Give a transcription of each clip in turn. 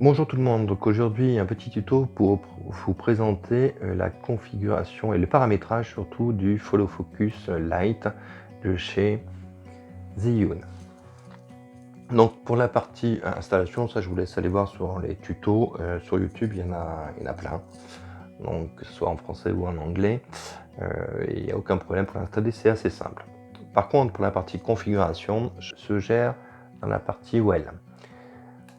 Bonjour tout le monde, donc aujourd'hui un petit tuto pour vous présenter la configuration et le paramétrage surtout du Follow Focus Lite de chez Zhiyun. Donc pour la partie installation, ça je vous laisse aller voir sur les tutos, sur YouTube il y en a plein, donc que ce soit en français ou en anglais, il n'y a aucun problème pour l'installer, c'est assez simple. Par contre pour la partie configuration, se gère dans la partie Well.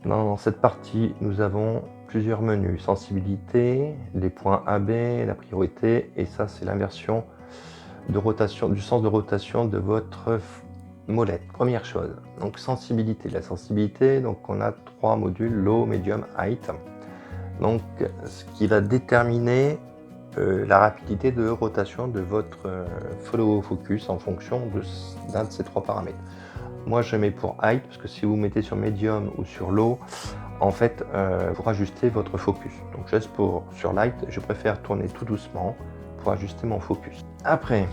Dans cette partie, nous avons plusieurs menus, sensibilité, les points AB, la priorité, et ça c'est l'inversion de rotation, du sens de rotation de votre molette. Première chose, donc sensibilité. La sensibilité, donc on a trois modules, low, medium, height. Donc ce qui va déterminer la rapidité de rotation de votre follow focus en fonction d'un de ces trois paramètres. Moi je mets pour height parce que si vous mettez sur medium ou sur low, en fait pour ajuster votre focus. Donc je laisse sur light, je préfère tourner tout doucement pour ajuster mon focus. Après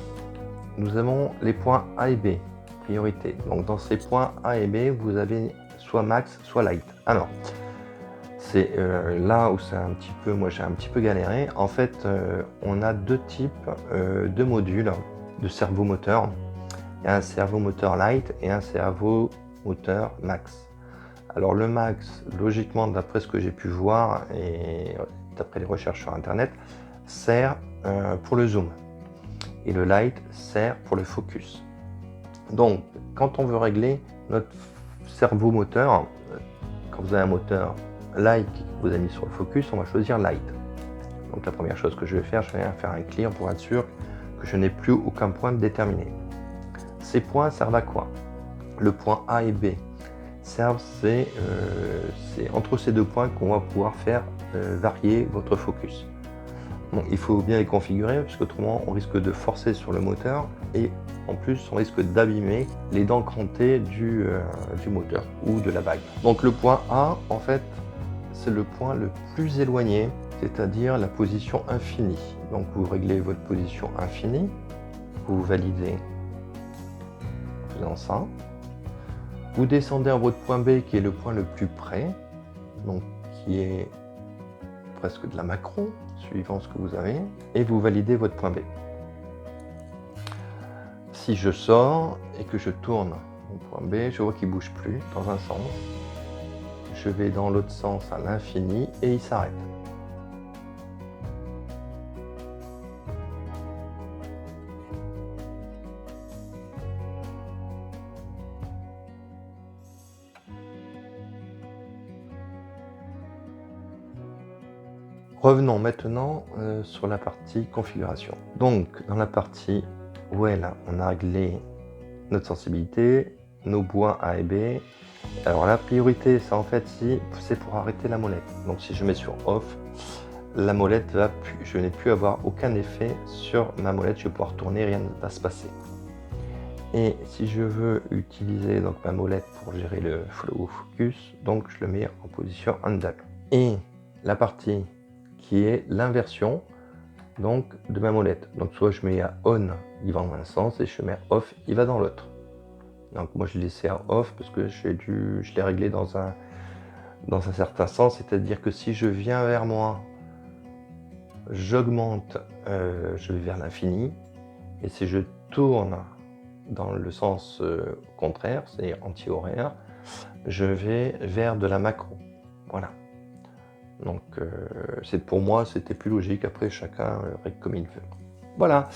nous avons les points A et B, priorité. Donc dans ces points A et B vous avez soit max soit light. Alors c'est là où c'est un petit peu, moi j'ai un petit peu galéré. En fait on a deux types de modules de servomoteur. Il y a un servomoteur light et un servomoteur max. Alors le max, logiquement d'après ce que j'ai pu voir et d'après les recherches sur internet, sert pour le zoom. Et le light sert pour le focus. Donc quand on veut régler notre servomoteur, quand vous avez un moteur light qui vous a mis sur le focus, on va choisir light. Donc la première chose que je vais faire un clear pour être sûr que je n'ai plus aucun point déterminé. Ces points servent à quoi? Le point A et B servent, c'est entre ces deux points qu'on va pouvoir faire varier votre focus. Bon, il faut bien les configurer parce qu'autrement on risque de forcer sur le moteur et en plus on risque d'abîmer les dents crantées du moteur ou de la bague. Donc le point A, en fait, c'est le point le plus éloigné, c'est-à-dire la position infinie. Donc vous réglez votre position infinie, vous validez ça. Vous descendez à votre point B qui est le point le plus près, donc qui est presque de la macro, suivant ce que vous avez, et vous validez votre point B. Si je sors et que je tourne mon point B, je vois qu'il ne bouge plus dans un sens. Je vais dans l'autre sens à l'infini et il s'arrête. Revenons maintenant sur la partie configuration. Donc dans la partie Well, on a réglé notre sensibilité, nos points A et B. Alors la priorité, c'est en fait c'est pour arrêter la molette. Donc si je mets sur off, la molette je n'ai plus avoir aucun effet sur ma molette, je vais pouvoir tourner, rien ne va se passer. Et si je veux utiliser donc ma molette pour gérer le follow focus, donc je le mets en position handle. Et la partie qui est l'inversion donc de ma molette. Donc soit je mets à on, il va dans un sens, et je mets à off, il va dans l'autre. Donc moi je l'ai laissé à off parce que je l'ai réglé dans un certain sens, c'est-à-dire que si je viens vers moi, j'augmente, je vais vers l'infini, et si je tourne dans le sens contraire, c'est anti-horaire, je vais vers de la macro. Voilà. Donc pour moi c'était plus logique, après chacun règle comme il veut. Voilà.